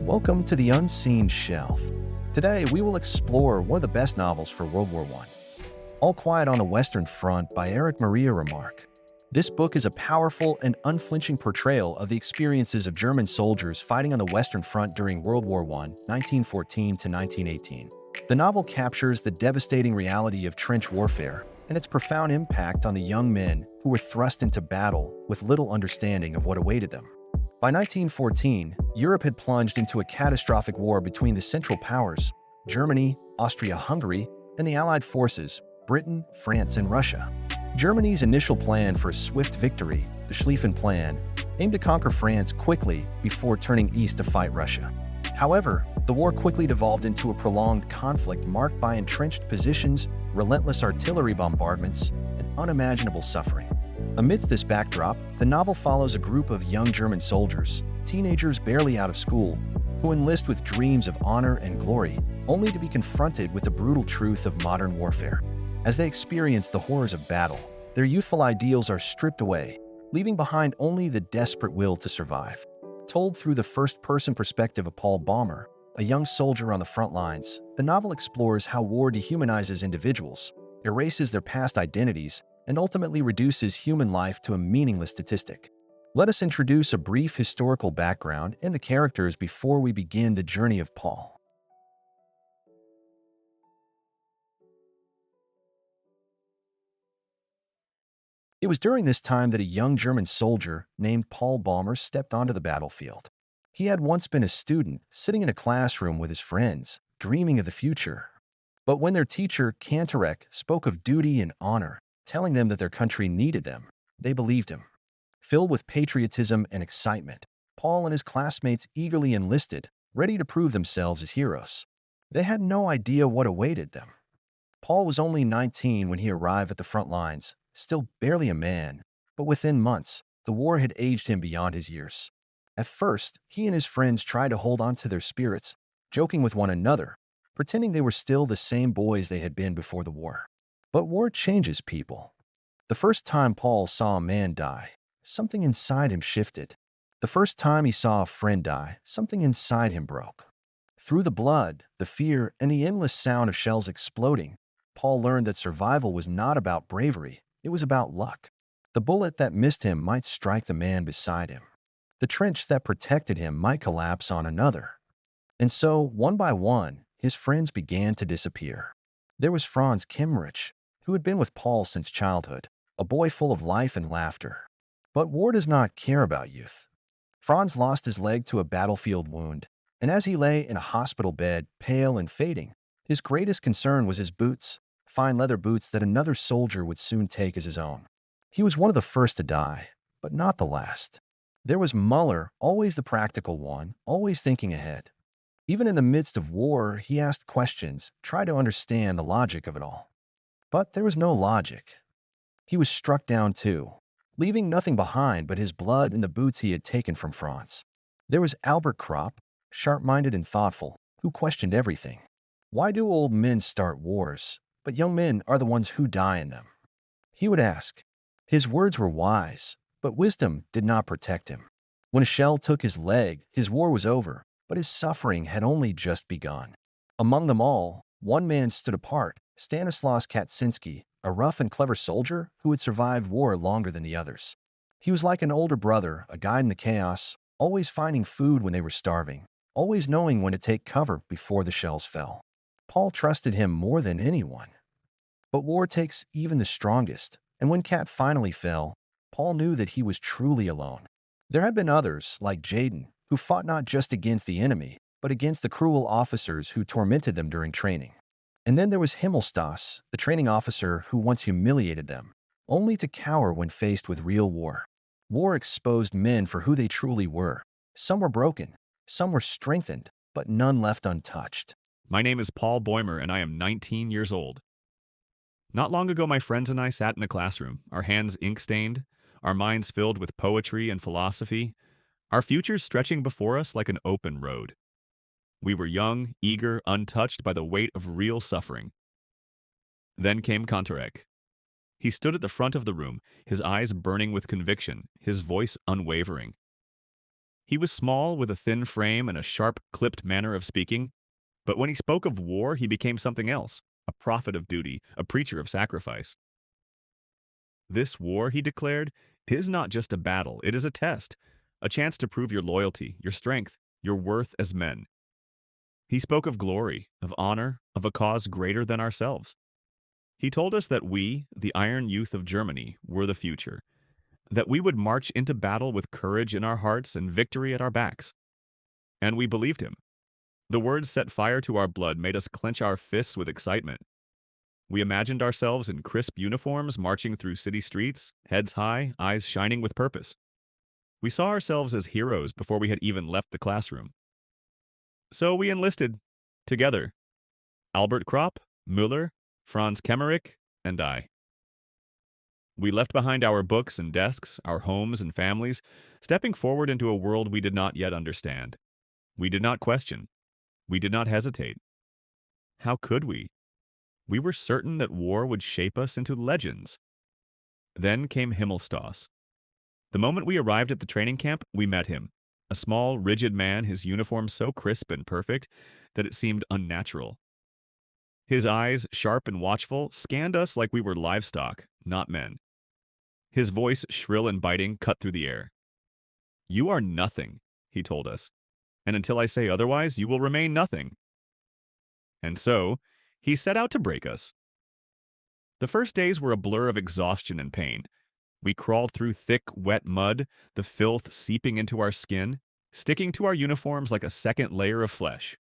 Welcome to the Unseen Shelf. Today, we will explore one of the best novels for World War I, All Quiet on the Western Front by Erich Maria Remarque. This book is a powerful and unflinching portrayal of the experiences of German soldiers fighting on the Western Front during World War I, 1914 to 1918. The novel captures the devastating reality of trench warfare and its profound impact on the young men who were thrust into battle with little understanding of what awaited them. By 1914, Europe had plunged into a catastrophic war between the Central Powers, Germany, Austria-Hungary, and the Allied forces, Britain, France, and Russia. Germany's initial plan for a swift victory, the Schlieffen Plan, aimed to conquer France quickly before turning east to fight Russia. However, the war quickly devolved into a prolonged conflict marked by entrenched positions, relentless artillery bombardments, and unimaginable suffering. Amidst this backdrop, the novel follows a group of young German soldiers, teenagers barely out of school, who enlist with dreams of honor and glory, only to be confronted with the brutal truth of modern warfare. As they experience the horrors of battle, their youthful ideals are stripped away, leaving behind only the desperate will to survive. Told through the first-person perspective of Paul Bäumer, a young soldier on the front lines, the novel explores how war dehumanizes individuals, erases their past identities, and ultimately reduces human life to a meaningless statistic. Let us introduce a brief historical background and the characters before we begin the journey of Paul. It was during this time that a young German soldier named Paul Bäumer stepped onto the battlefield. He had once been a student, sitting in a classroom with his friends, dreaming of the future. But when their teacher, Kantorek, spoke of duty and honor, telling them that their country needed them, they believed him. Filled with patriotism and excitement, Paul and his classmates eagerly enlisted, ready to prove themselves as heroes. They had no idea what awaited them. Paul was only 19 when he arrived at the front lines, still barely a man, but within months, the war had aged him beyond his years. At first, he and his friends tried to hold on to their spirits, joking with one another, pretending they were still the same boys they had been before the war. But war changes people. The first time Paul saw a man die, something inside him shifted. The first time he saw a friend die, something inside him broke. Through the blood, the fear, and the endless sound of shells exploding, Paul learned that survival was not about bravery, it was about luck. The bullet that missed him might strike the man beside him. The trench that protected him might collapse on another. And so, one by one, his friends began to disappear. There was Franz Kimmerich, who had been with Paul since childhood, a boy full of life and laughter. But war does not care about youth. Franz lost his leg to a battlefield wound, and as he lay in a hospital bed, pale and fading, his greatest concern was his boots, fine leather boots that another soldier would soon take as his own. He was one of the first to die, but not the last. There was Muller, always the practical one, always thinking ahead. Even in the midst of war, he asked questions, tried to understand the logic of it all. But there was no logic. He was struck down too, leaving nothing behind but his blood and the boots he had taken from Franz. There was Albert Kropp, sharp-minded and thoughtful, who questioned everything. Why do old men start wars, but young men are the ones who die in them? He would ask. His words were wise, but wisdom did not protect him. When a shell took his leg, his war was over, but his suffering had only just begun. Among them all, one man stood apart, Stanislaus Kaczynski, a rough and clever soldier who had survived war longer than the others. He was like an older brother, a guide in the chaos, always finding food when they were starving, always knowing when to take cover before the shells fell. Paul trusted him more than anyone. But war takes even the strongest, and when Kat finally fell, Paul knew that he was truly alone. There had been others, like Jaden, who fought not just against the enemy, but against the cruel officers who tormented them during training. And then there was Himmelstas, the training officer who once humiliated them, only to cower when faced with real war. War exposed men for who they truly were. Some were broken, some were strengthened, but none left untouched. My name is Paul Bäumer, and I am 19 years old. Not long ago, my friends and I sat in a classroom, our hands ink-stained, our minds filled with poetry and philosophy, our futures stretching before us like an open road. We were young, eager, untouched by the weight of real suffering. Then came Kantorek. He stood at the front of the room, his eyes burning with conviction, his voice unwavering. He was small with a thin frame and a sharp, clipped manner of speaking, but when he spoke of war, he became something else, a prophet of duty, a preacher of sacrifice. This war, he declared, is not just a battle, it is a test, a chance to prove your loyalty, your strength, your worth as men. He spoke of glory, of honor, of a cause greater than ourselves. He told us that we, the iron youth of Germany, were the future, that we would march into battle with courage in our hearts and victory at our backs. And we believed him. The words set fire to our blood, made us clench our fists with excitement. We imagined ourselves in crisp uniforms marching through city streets, heads high, eyes shining with purpose. We saw ourselves as heroes before we had even left the classroom. So we enlisted, together. Albert Kropp, Müller, Franz Kemmerich, and I. We left behind our books and desks, our homes and families, stepping forward into a world we did not yet understand. We did not question. We did not hesitate. How could we? We were certain that war would shape us into legends. Then came Himmelstoss. The moment we arrived at the training camp, we met him. A small, rigid man, his uniform so crisp and perfect that it seemed unnatural. His eyes, sharp and watchful, scanned us like we were livestock, not men. His voice, shrill and biting, cut through the air. "You are nothing," he told us, "and until I say otherwise, you will remain nothing." And so, he set out to break us. The first days were a blur of exhaustion and pain. We crawled through thick, wet mud, the filth seeping into our skin, sticking to our uniforms like a second layer of flesh.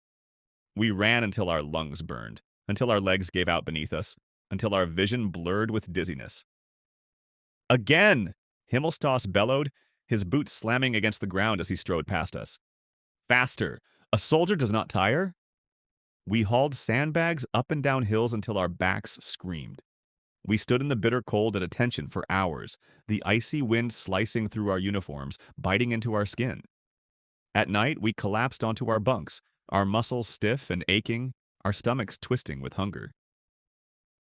We ran until our lungs burned, until our legs gave out beneath us, until our vision blurred with dizziness. "Again!" Himmelstoss bellowed, his boots slamming against the ground as he strode past us. "Faster! A soldier does not tire!" We hauled sandbags up and down hills until our backs screamed. We stood in the bitter cold at attention for hours, the icy wind slicing through our uniforms, biting into our skin. At night, we collapsed onto our bunks, our muscles stiff and aching, our stomachs twisting with hunger.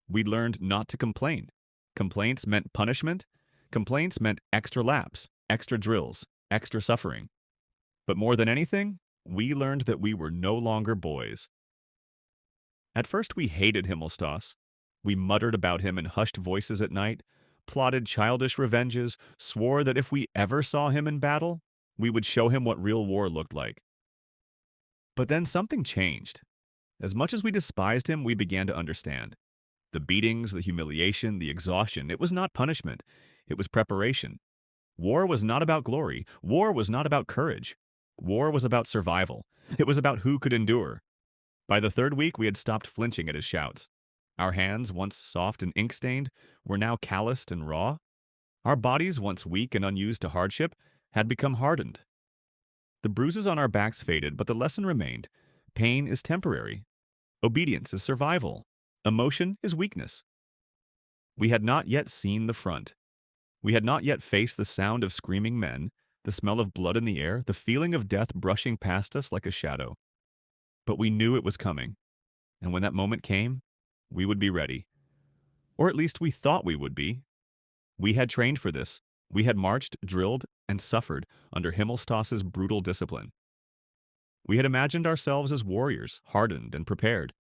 We learned not to complain. Complaints meant punishment. Complaints meant extra laps, extra drills, extra suffering. But more than anything, we learned that we were no longer boys. At first, we hated Himmelstoss. We muttered about him in hushed voices at night, plotted childish revenges, swore that if we ever saw him in battle, we would show him what real war looked like. But then something changed. As much as we despised him, we began to understand. The beatings, the humiliation, the exhaustion, it was not punishment. It was preparation. War was not about glory. War was not about courage. War was about survival. It was about who could endure. By the third week, we had stopped flinching at his shouts. Our hands, once soft and ink-stained, were now calloused and raw. Our bodies, once weak and unused to hardship, had become hardened. The bruises on our backs faded, but the lesson remained. Pain is temporary. Obedience is survival. Emotion is weakness. We had not yet seen the front. We had not yet faced the sound of screaming men, the smell of blood in the air, the feeling of death brushing past us like a shadow. But we knew it was coming, and when that moment came, we would be ready. Or at least we thought we would be. We had trained for this. We had marched, drilled, and suffered under Himmelstoss's brutal discipline. We had imagined ourselves as warriors, hardened and prepared.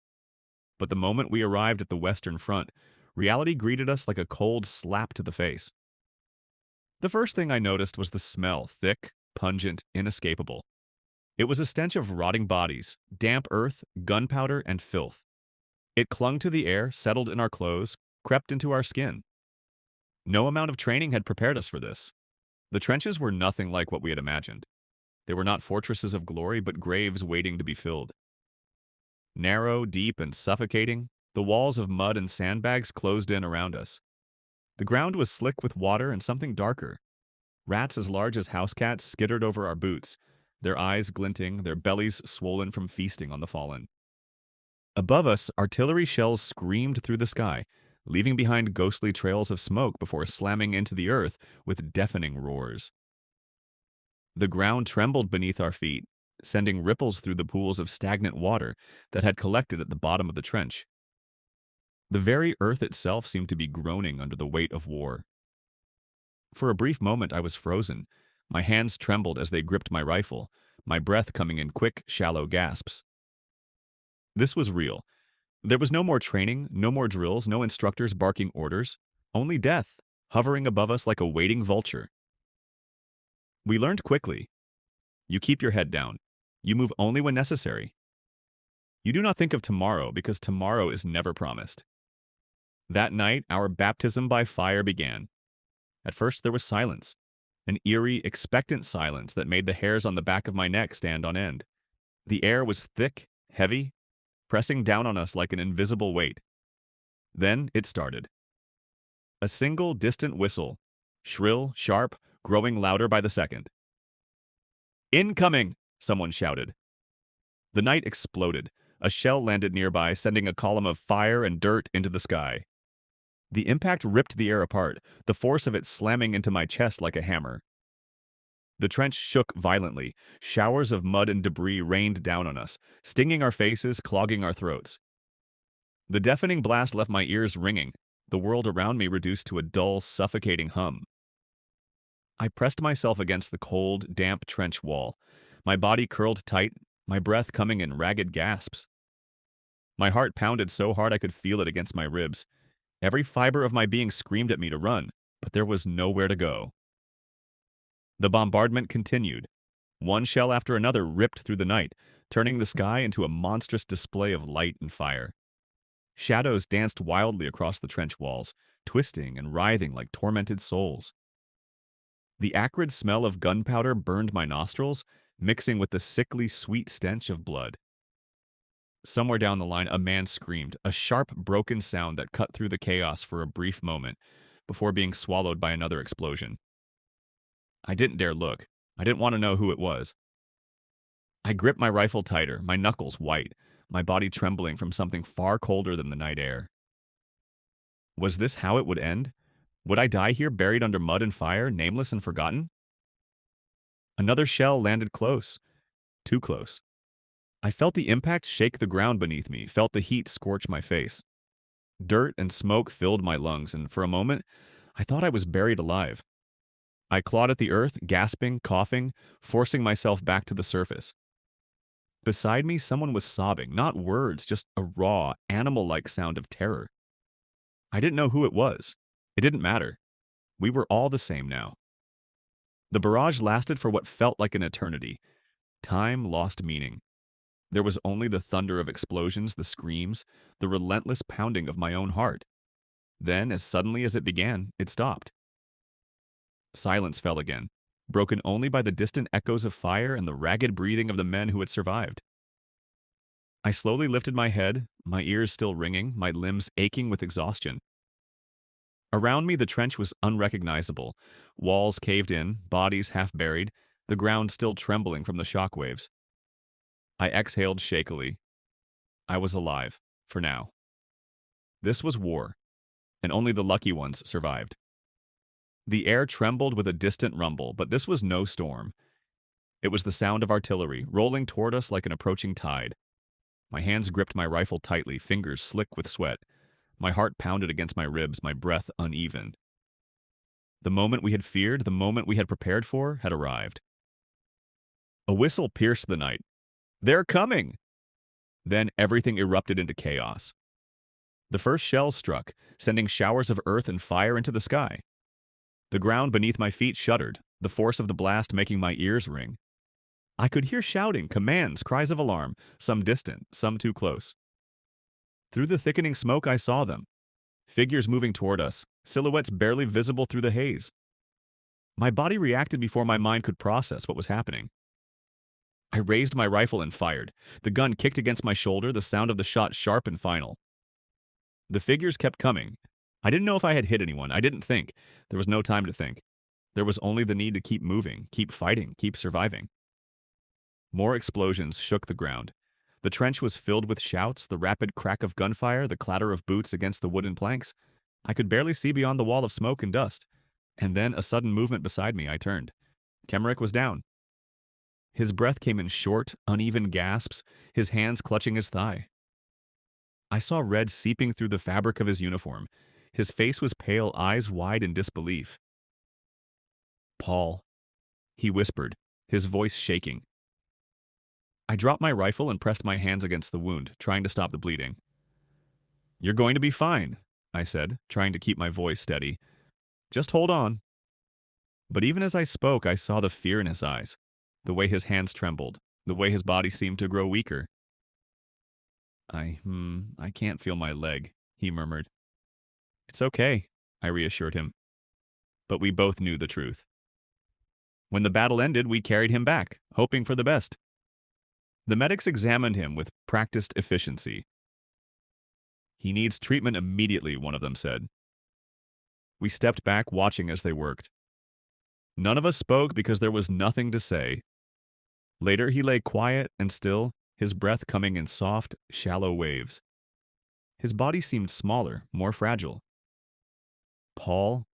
But the moment we arrived at the Western Front, reality greeted us like a cold slap to the face. The first thing I noticed was the smell, thick, pungent, inescapable. It was a stench of rotting bodies, damp earth, gunpowder, and filth. It clung to the air, settled in our clothes, crept into our skin. No amount of training had prepared us for this. The trenches were nothing like what we had imagined. They were not fortresses of glory, but graves waiting to be filled. Narrow, deep, and suffocating, the walls of mud and sandbags closed in around us. The ground was slick with water and something darker. Rats as large as house cats skittered over our boots, their eyes glinting, their bellies swollen from feasting on the fallen. Above us, artillery shells screamed through the sky, leaving behind ghostly trails of smoke before slamming into the earth with deafening roars. The ground trembled beneath our feet, sending ripples through the pools of stagnant water that had collected at the bottom of the trench. The very earth itself seemed to be groaning under the weight of war. For a brief moment I was frozen, My hands trembled as they gripped my rifle, my breath coming in quick, shallow gasps. This was real. There was no more training, no more drills, no instructors barking orders, only death, hovering above us like a waiting vulture. We learned quickly. You keep your head down. You move only when necessary. You do not think of tomorrow because tomorrow is never promised. That night, our baptism by fire began. At first, there was silence, an eerie, expectant silence that made the hairs on the back of my neck stand on end. The air was thick, heavy, pressing down on us like an invisible weight. Then it started. A single distant whistle, shrill, sharp, growing louder by the second. "Incoming!" someone shouted. The night exploded. A shell landed nearby, sending a column of fire and dirt into the sky. The impact ripped the air apart, the force of it slamming into my chest like a hammer. The trench shook violently. Showers of mud and debris rained down on us, stinging our faces, clogging our throats. The deafening blast left my ears ringing, the world around me reduced to a dull, suffocating hum. I pressed myself against the cold, damp trench wall, my body curled tight, my breath coming in ragged gasps. My heart pounded so hard I could feel it against my ribs. Every fiber of my being screamed at me to run, but there was nowhere to go. The bombardment continued. One shell after another ripped through the night, turning the sky into a monstrous display of light and fire. Shadows danced wildly across the trench walls, twisting and writhing like tormented souls. The acrid smell of gunpowder burned my nostrils, mixing with the sickly, sweet stench of blood. Somewhere down the line, a man screamed, a sharp, broken sound that cut through the chaos for a brief moment, before being swallowed by another explosion. I didn't dare look. I didn't want to know who it was. I gripped my rifle tighter, my knuckles white, my body trembling from something far colder than the night air. Was this how it would end? Would I die here buried under mud and fire, nameless and forgotten? Another shell landed close. Too close. I felt the impact shake the ground beneath me, felt the heat scorch my face. Dirt and smoke filled my lungs, and for a moment, I thought I was buried alive. I clawed at the earth, gasping, coughing, forcing myself back to the surface. Beside me, someone was sobbing, not words, just a raw, animal-like sound of terror. I didn't know who it was. It didn't matter. We were all the same now. The barrage lasted for what felt like an eternity. Time lost meaning. There was only the thunder of explosions, the screams, the relentless pounding of my own heart. Then, as suddenly as it began, it stopped. Silence fell again, broken only by the distant echoes of fire and the ragged breathing of the men who had survived. I slowly lifted my head, my ears still ringing, my limbs aching with exhaustion. Around me, the trench was unrecognizable. Walls caved in, bodies half buried, the ground still trembling from the shock waves. I exhaled shakily. I was alive, for now. This was war, and only the lucky ones survived. The air trembled with a distant rumble, but this was no storm. It was the sound of artillery, rolling toward us like an approaching tide. My hands gripped my rifle tightly, fingers slick with sweat. My heart pounded against my ribs, my breath uneven. The moment we had feared, the moment we had prepared for, had arrived. A whistle pierced the night. "They're coming!" Then everything erupted into chaos. The first shell struck, sending showers of earth and fire into the sky. The ground beneath my feet shuddered, the force of the blast making my ears ring. I could hear shouting, commands, cries of alarm, some distant, some too close. Through the thickening smoke, I saw them. Figures moving toward us, silhouettes barely visible through the haze. My body reacted before my mind could process what was happening. I raised my rifle and fired. The gun kicked against my shoulder, the sound of the shot sharp and final. The figures kept coming. I didn't know if I had hit anyone. I didn't think. There was no time to think. There was only the need to keep moving, keep fighting, keep surviving. More explosions shook the ground. The trench was filled with shouts, the rapid crack of gunfire, the clatter of boots against the wooden planks. I could barely see beyond the wall of smoke and dust. And then a sudden movement beside me. I turned. Kemerick was down. His breath came in short, uneven gasps, his hands clutching his thigh. I saw red seeping through the fabric of his uniform. His face was pale, eyes wide in disbelief. "Paul," he whispered, his voice shaking. I dropped my rifle and pressed my hands against the wound, trying to stop the bleeding. "You're going to be fine," I said, trying to keep my voice steady. "Just hold on." But even as I spoke, I saw the fear in his eyes, the way his hands trembled, the way his body seemed to grow weaker. I can't feel my leg," he murmured. "It's okay," I reassured him. But we both knew the truth. When the battle ended, we carried him back, hoping for the best. The medics examined him with practiced efficiency. "He needs treatment immediately," one of them said. We stepped back, watching as they worked. None of us spoke because there was nothing to say. Later, he lay quiet and still, his breath coming in soft, shallow waves. His body seemed smaller, more fragile. "Paul,"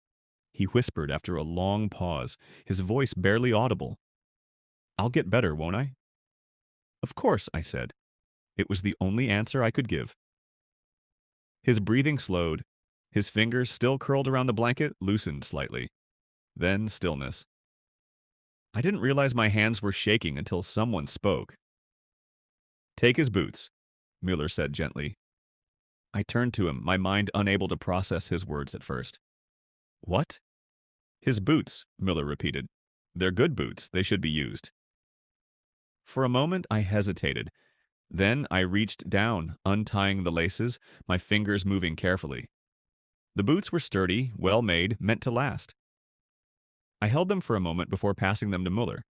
he whispered after a long pause, his voice barely audible. "I'll get better, won't I?" "Of course," I said. It was the only answer I could give. His breathing slowed. His fingers, still curled around the blanket, loosened slightly. Then stillness. I didn't realize my hands were shaking until someone spoke. "Take his boots," Mueller said gently. I turned to him, my mind unable to process his words at first. "What?" "His boots," Mueller repeated. "They're good boots. They should be used." For a moment, I hesitated. Then I reached down, untying the laces, my fingers moving carefully. The boots were sturdy, well-made, meant to last. I held them for a moment before passing them to Mueller.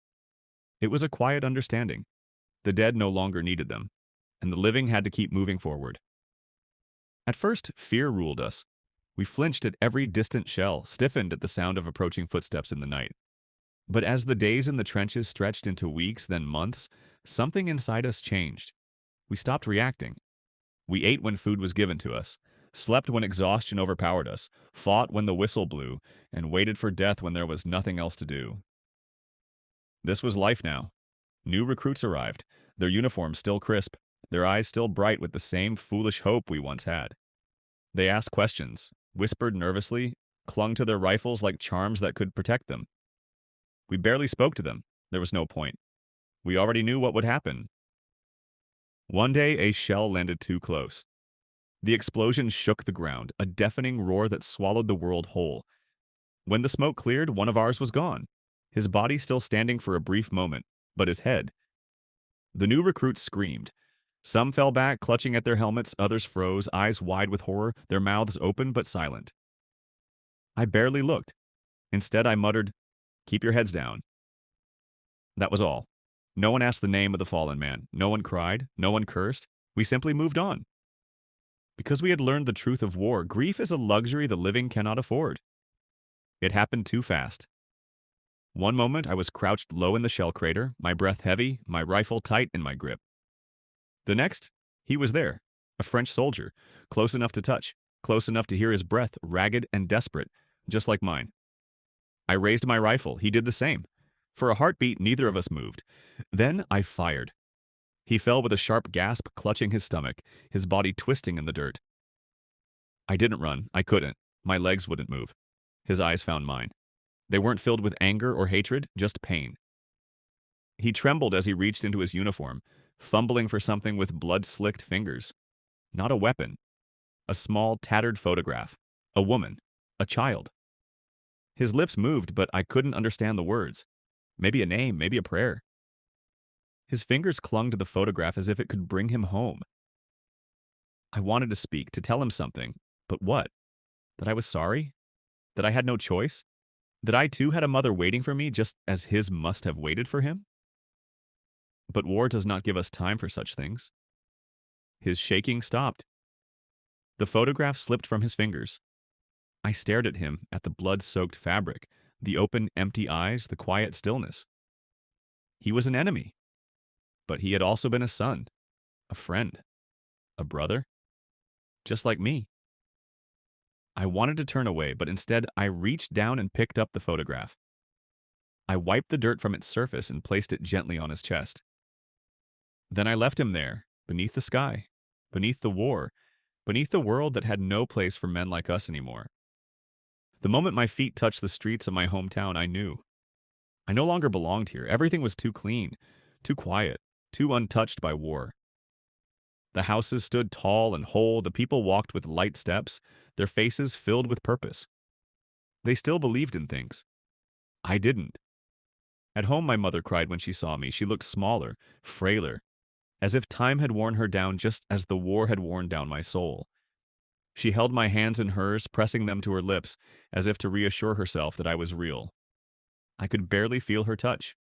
It was a quiet understanding. The dead no longer needed them, and the living had to keep moving forward. At first, fear ruled us. We flinched at every distant shell, stiffened at the sound of approaching footsteps in the night. But as the days in the trenches stretched into weeks, then months, something inside us changed. We stopped reacting. We ate when food was given to us, slept when exhaustion overpowered us, fought when the whistle blew, and waited for death when there was nothing else to do. This was life now. New recruits arrived, their uniforms still crisp, their eyes still bright with the same foolish hope we once had. They asked questions, whispered nervously, clung to their rifles like charms that could protect them. We barely spoke to them. There was no point. We already knew what would happen. One day, a shell landed too close. The explosion shook the ground, a deafening roar that swallowed the world whole. When the smoke cleared, one of ours was gone, his body still standing for a brief moment, but his head. The new recruits screamed. Some fell back, clutching at their helmets, others froze, eyes wide with horror, their mouths open but silent. I barely looked. Instead, I muttered, "Keep your heads down." That was all. No one asked the name of the fallen man. No one cried. No one cursed. We simply moved on. Because we had learned the truth of war, grief is a luxury the living cannot afford. It happened too fast. One moment I was crouched low in the shell crater, my breath heavy, my rifle tight in my grip. The next, he was there, a French soldier, close enough to touch, close enough to hear his breath, ragged and desperate, just like mine. I raised my rifle. He did the same. For a heartbeat, neither of us moved. Then I fired. He fell with a sharp gasp, clutching his stomach, his body twisting in the dirt. I didn't run. I couldn't. My legs wouldn't move. His eyes found mine. They weren't filled with anger or hatred, just pain. He trembled as he reached into his uniform, fumbling for something with blood-slicked fingers. Not a weapon. A small, tattered photograph. A woman. A child. His lips moved, but I couldn't understand the words. Maybe a name, maybe a prayer. His fingers clung to the photograph as if it could bring him home. I wanted to speak, to tell him something. But what? That I was sorry? That I had no choice? That I too had a mother waiting for me just as his must have waited for him? But war does not give us time for such things. His shaking stopped. The photograph slipped from his fingers. I stared at him, at the blood-soaked fabric, the open, empty eyes, the quiet stillness. He was an enemy. But he had also been a son, a friend, a brother, just like me. I wanted to turn away, but instead I reached down and picked up the photograph. I wiped the dirt from its surface and placed it gently on his chest. Then I left him there, beneath the sky, beneath the war, beneath the world that had no place for men like us anymore. The moment my feet touched the streets of my hometown, I knew. I no longer belonged here. Everything was too clean, too quiet, too untouched by war. The houses stood tall and whole, the people walked with light steps, their faces filled with purpose. They still believed in things. I didn't. At home, my mother cried when she saw me. She looked smaller, frailer, as if time had worn her down just as the war had worn down my soul. She held my hands in hers, pressing them to her lips, as if to reassure herself that I was real. I could barely feel her touch.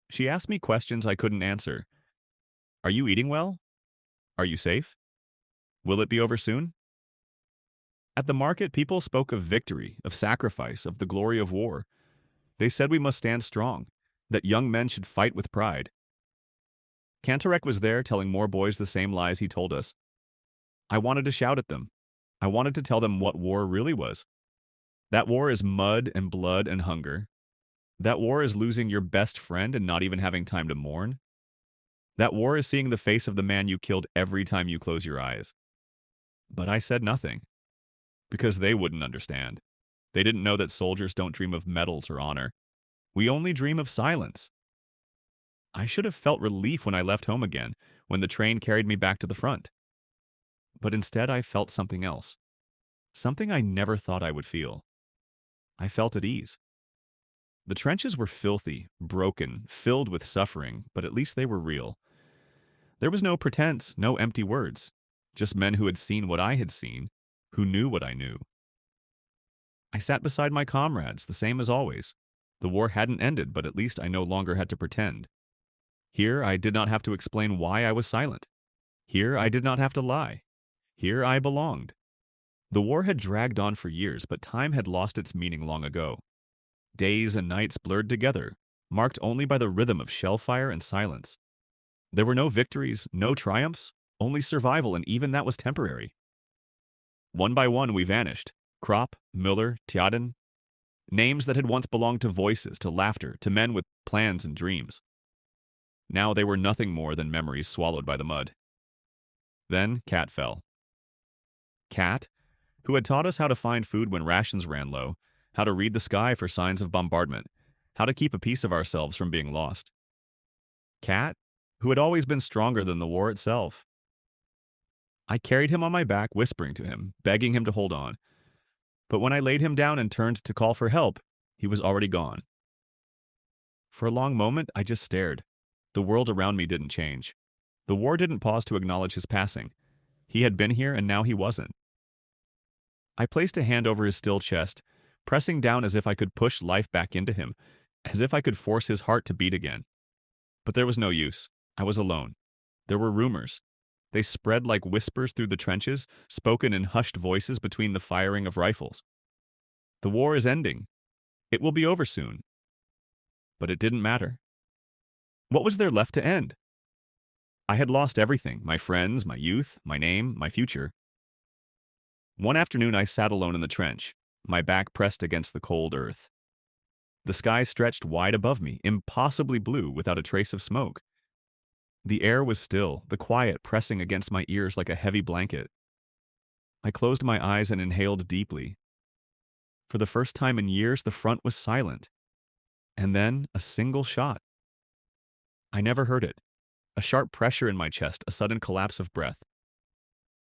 She asked me questions I couldn't answer. Are you eating well? Are you safe? Will it be over soon? At the market, people spoke of victory, of sacrifice, of the glory of war. They said we must stand strong, that young men should fight with pride. Cantorek was there telling more boys the same lies he told us. I wanted to shout at them. I wanted to tell them what war really was. That war is mud and blood and hunger. That war is losing your best friend and not even having time to mourn. That war is seeing the face of the man you killed every time you close your eyes. But I said nothing, because they wouldn't understand. They didn't know that soldiers don't dream of medals or honor. We only dream of silence. I should have felt relief when I left home again, when the train carried me back to the front. But instead I felt something else. Something I never thought I would feel. I felt at ease. The trenches were filthy, broken, filled with suffering, but at least they were real. There was no pretense, no empty words. Just men who had seen what I had seen, who knew what I knew. I sat beside my comrades, the same as always. The war hadn't ended, but at least I no longer had to pretend. Here I did not have to explain why I was silent. Here I did not have to lie. Here I belonged. The war had dragged on for years, but time had lost its meaning long ago. Days and nights blurred together, marked only by the rhythm of shellfire and silence. There were no victories, no triumphs, only survival, and even that was temporary. One by one we vanished. Kropp, Müller, Tjaden. Names that had once belonged to voices, to laughter, to men with plans and dreams. Now they were nothing more than memories swallowed by the mud. Then Cat fell. Cat, who had taught us how to find food when rations ran low, how to read the sky for signs of bombardment, how to keep a piece of ourselves from being lost. Cat, who had always been stronger than the war itself. I carried him on my back, whispering to him, begging him to hold on. But when I laid him down and turned to call for help, he was already gone. For a long moment, I just stared. The world around me didn't change. The war didn't pause to acknowledge his passing. He had been here, and now he wasn't. I placed a hand over his still chest, pressing down as if I could push life back into him, as if I could force his heart to beat again. But there was no use. I was alone. There were rumors. They spread like whispers through the trenches, spoken in hushed voices between the firing of rifles. The war is ending. It will be over soon. But it didn't matter. What was there left to end? I had lost everything, my friends, my youth, my name, my future. One afternoon I sat alone in the trench, my back pressed against the cold earth. The sky stretched wide above me, impossibly blue without a trace of smoke. The air was still, the quiet pressing against my ears like a heavy blanket. I closed my eyes and inhaled deeply. For the first time in years, the front was silent. And then a single shot. I never heard it. A sharp pressure in my chest, a sudden collapse of breath.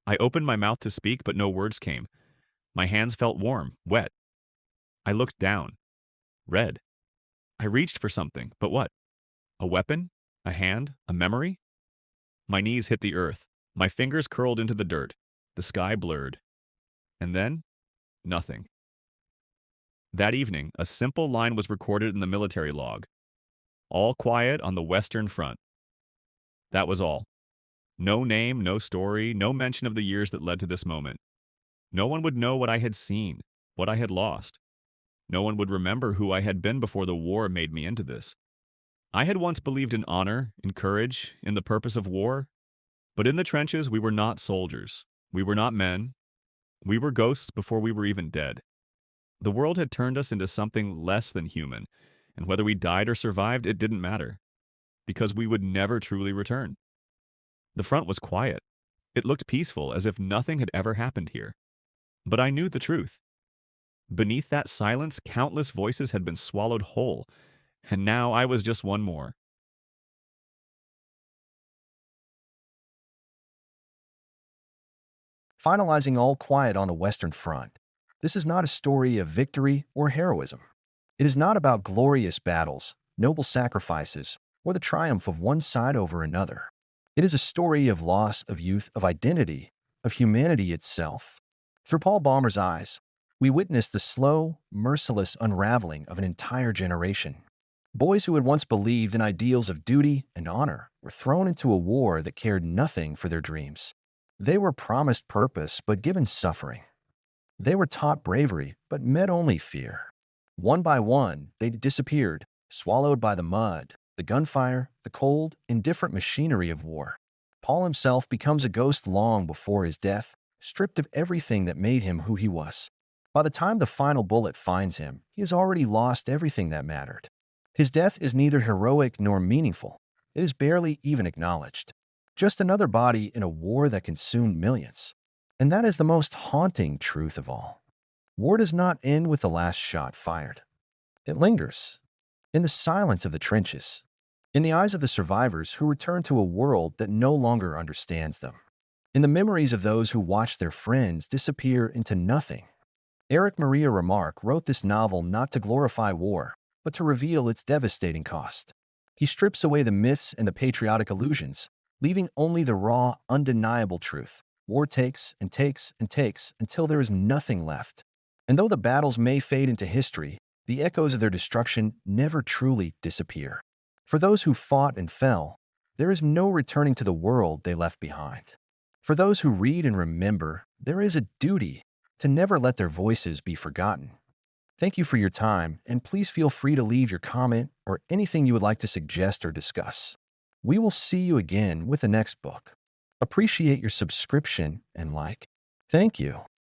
I opened my mouth to speak, but no words came. My hands felt warm, wet. I looked down. Red. I reached for something, but what? A weapon? A hand? A memory? My knees hit the earth. My fingers curled into the dirt. The sky blurred. And then, nothing. That evening, a simple line was recorded in the military log. All quiet on the Western Front. That was all. No name, no story, no mention of the years that led to this moment. No one would know what I had seen, what I had lost. No one would remember who I had been before the war made me into this. I had once believed in honor, in courage, in the purpose of war. But in the trenches, we were not soldiers. We were not men. We were ghosts before we were even dead. The world had turned us into something less than human, and whether we died or survived, it didn't matter, because we would never truly return. The front was quiet. It looked peaceful, as if nothing had ever happened here. But I knew the truth. Beneath that silence, countless voices had been swallowed whole, And now I was just one more. Finalizing All Quiet on the Western Front. This is not a story of victory or heroism. It is not about glorious battles, noble sacrifices, or the triumph of one side over another. It is a story of loss of youth, of identity, of humanity itself. Through Paul Bäumer's eyes, we witness the slow, merciless unraveling of an entire generation. Boys who had once believed in ideals of duty and honor were thrown into a war that cared nothing for their dreams. They were promised purpose but given suffering. They were taught bravery but met only fear. One by one, they disappeared, swallowed by the mud, the gunfire, the cold, indifferent machinery of war. Paul himself becomes a ghost long before his death, stripped of everything that made him who he was. By the time the final bullet finds him, he has already lost everything that mattered. His death is neither heroic nor meaningful. It is barely even acknowledged. Just another body in a war that consumed millions. And that is the most haunting truth of all. War does not end with the last shot fired. It lingers in the silence of the trenches, in the eyes of the survivors who return to a world that no longer understands them, in the memories of those who watch their friends disappear into nothing. Erich Maria Remarque wrote this novel not to glorify war, but to reveal its devastating cost. He strips away the myths and the patriotic illusions, leaving only the raw, undeniable truth. War takes and takes and takes until there is nothing left. And though the battles may fade into history, the echoes of their destruction never truly disappear. For those who fought and fell, there is no returning to the world they left behind. For those who read and remember, there is a duty to never let their voices be forgotten. Thank you for your time, and please feel free to leave your comment or anything you would like to suggest or discuss. We will see you again with the next book. Appreciate your subscription and like. Thank you.